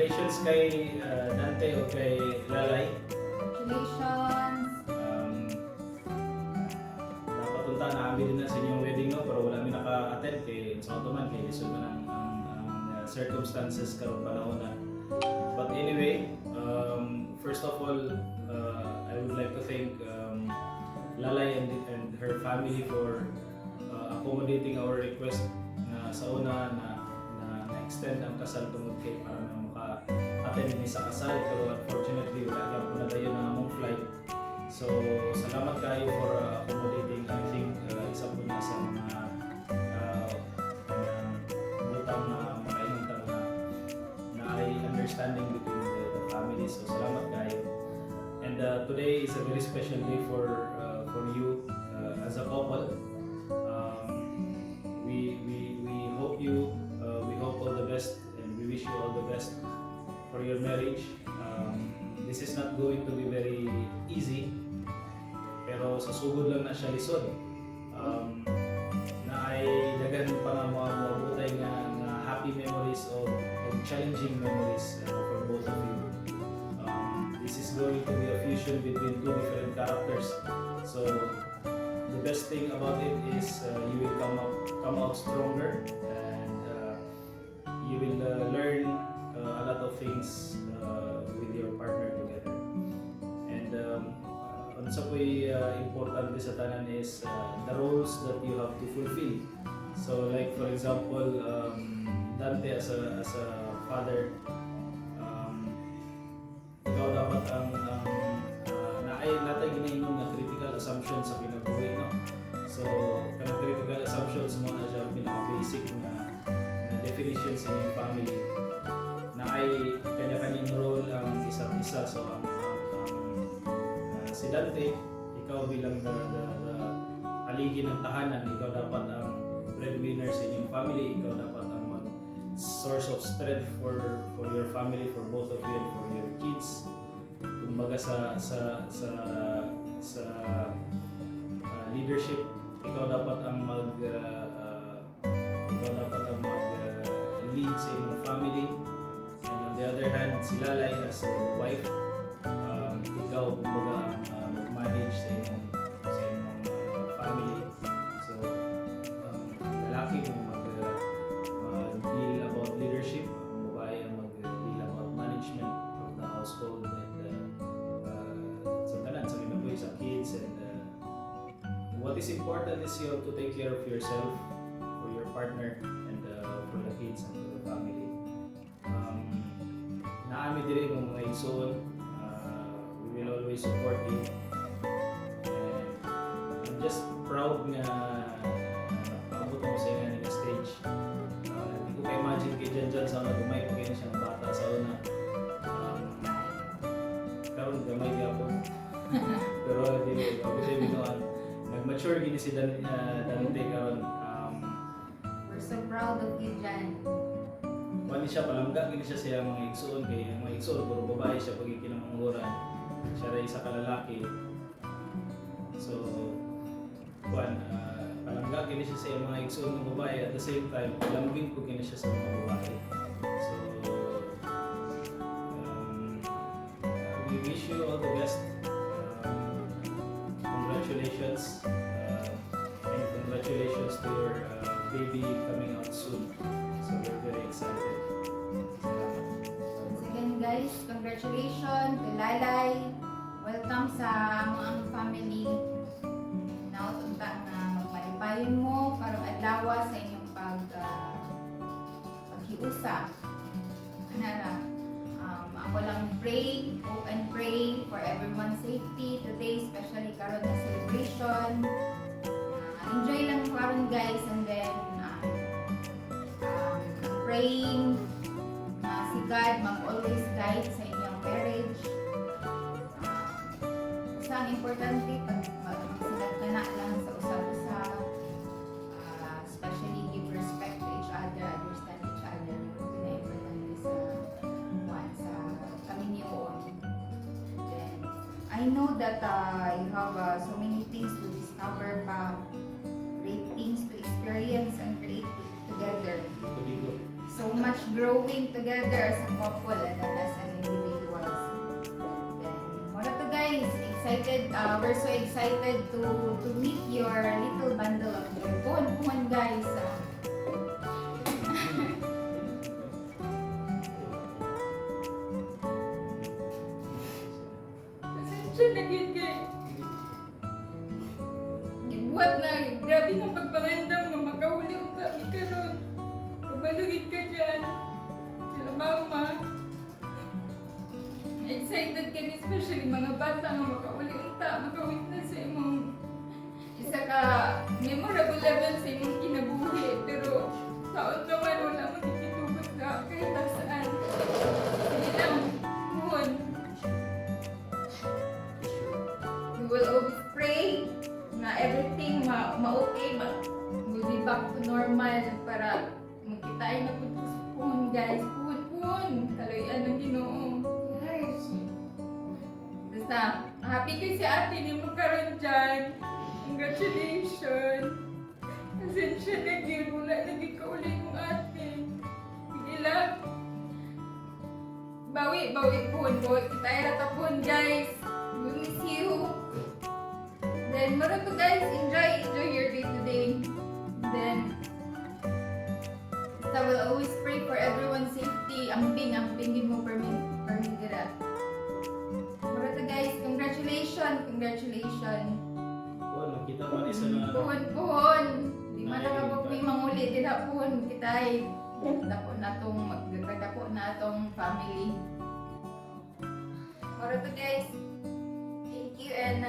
congratulations kay Dante o kay Lalay. Congratulations! Napatunta na kami din na sa inyong wedding, no? Pero wala kami naka-attend kay sa man kay lisod man ang circumstances karong panahon na. But anyway, first of all, I would like to thank Lalay and her family for accommodating our request na sa una na extend ang kasal tungod kay para na maka-attend ni sa kasal, pero unfortunately wala gyud po na dayon ang among flight. So salamat kayo for accommodating. I think isa po na sa mga butang na makainuntan na ay understanding between the families. So salamat kayo. And today is a very special day for you as a couple. We hope we hope all the best, and we wish you all the best for your marriage. This is not going to be very easy, pero sa sugod lang na siya lisod. Na ay dagan pa nga mga maabutay nga happy memories of challenging memories for both of you. This is going to be a fusion between two different characters. So the best thing about it is you will come out stronger, and you will learn a lot of things with your partner together. And ano sa po'y importante sa tanan is the roles that you have to fulfill. So like for example, Dante as a father, ikaw dapat ang natay ginaingon na critical assumptions sa kinabuhi, no? So kanang critical assumptions mo na siya pinaka-basic na definition sa inyong family na ay kanya-kanyang role ang isa't isa. So si Dante, ikaw bilang the haligi ng tahanan, ikaw dapat ang breadwinner sa inyong family, ikaw dapat ang source of strength for your family, for both of you and for your kids. Kumbaga sa leadership, ikaw dapat ang lead sa inyong family. And on the other hand, si Lalay as a wife, ikaw kumbaga ang mag-manage sa inyong family. So lalaki mo mag-deal about leadership, ang babae ang mag-deal about management of the household, and sa tanan, sa kinabuhi, sa kids. And what is important is you have to take care of yourself, for your partner, and for the kids and for the family. Naami diri mo mga igsoon, we will always support you. And I'm just proud nga nakabot mo sa inyo ng stage. Hindi ko ka-imagine kay Jan sa una, gumay pa kayo siyang bata sa una. Karoon gamay di ako. Pero hindi ko binuan. Nag-mature gini si Dante karon. We're so proud of you, Jan. Wali siya palangga, gini siya siya mga igsoon, kay mga igsoon puro babae siya pag ikinamanghuran. Siya rin isa kalalaki. So palangga gini siya sa mga igsoon ng babae, at the same time palambing ko gini siya sa mga babae. So we wish you all the best. Congratulations, and congratulations to your baby coming out soon. So we're very excited. Once again guys, congratulations to Lalay. Welcome sa among family. Now, tunta na magpalipayon mo karong adlaw sa inyong paghiusa. Ako lang hope and pray for everyone's safety today, especially karon na celebration. Enjoy lang karon guys, and then praying na si God mag-always guide sa inyong marriage. Ang importante pag magsilagkana lang sa usap-usap, especially give respect to each other, understand each other. Ito na importante sa kaminyoon. Then I know that you have so many things to discover pa, great things to experience and create together. So much growing together as a couple and then as an individuals. Then, wala to guys, excited, we're so excited to meet your little bundle of joy. Puhon guys. Pasensya na yun kay. Gibuhat na, grabe na pagpangandam nga makahuli ang kami karon. Kabalugid ka dyan. Sila mama. Excited kami, especially mga bata nga makahuli unta, makawitness sa imong isa ka memorable level sa imong kinabuhi. Pero taon naman wala makikitubot ka kahit saan. Sige lang, muhon. We will always pray na everything ma-okay, will be back to normal para magkitain na po sa puhon guys. Puhon. Kaloyan ng Ginoo. Yes. Basta, happy kayo si ate ni mo karon dyan. Congratulations. Pasensya na yun. Wala naging kauli kong ate. Sige lang. Bawi puhon. Kita na tapon guys. We miss you. Then, mara to guys, enjoy your day today. Then, I will always pray for everyone's safety. Amping din mo permin dira. Mara to guys, congratulations. Well, nakita man isa na Puhon. Di man na mabog may manguli. Dira puhon kita ay magdako na atong family. Mara to guys. Thank you and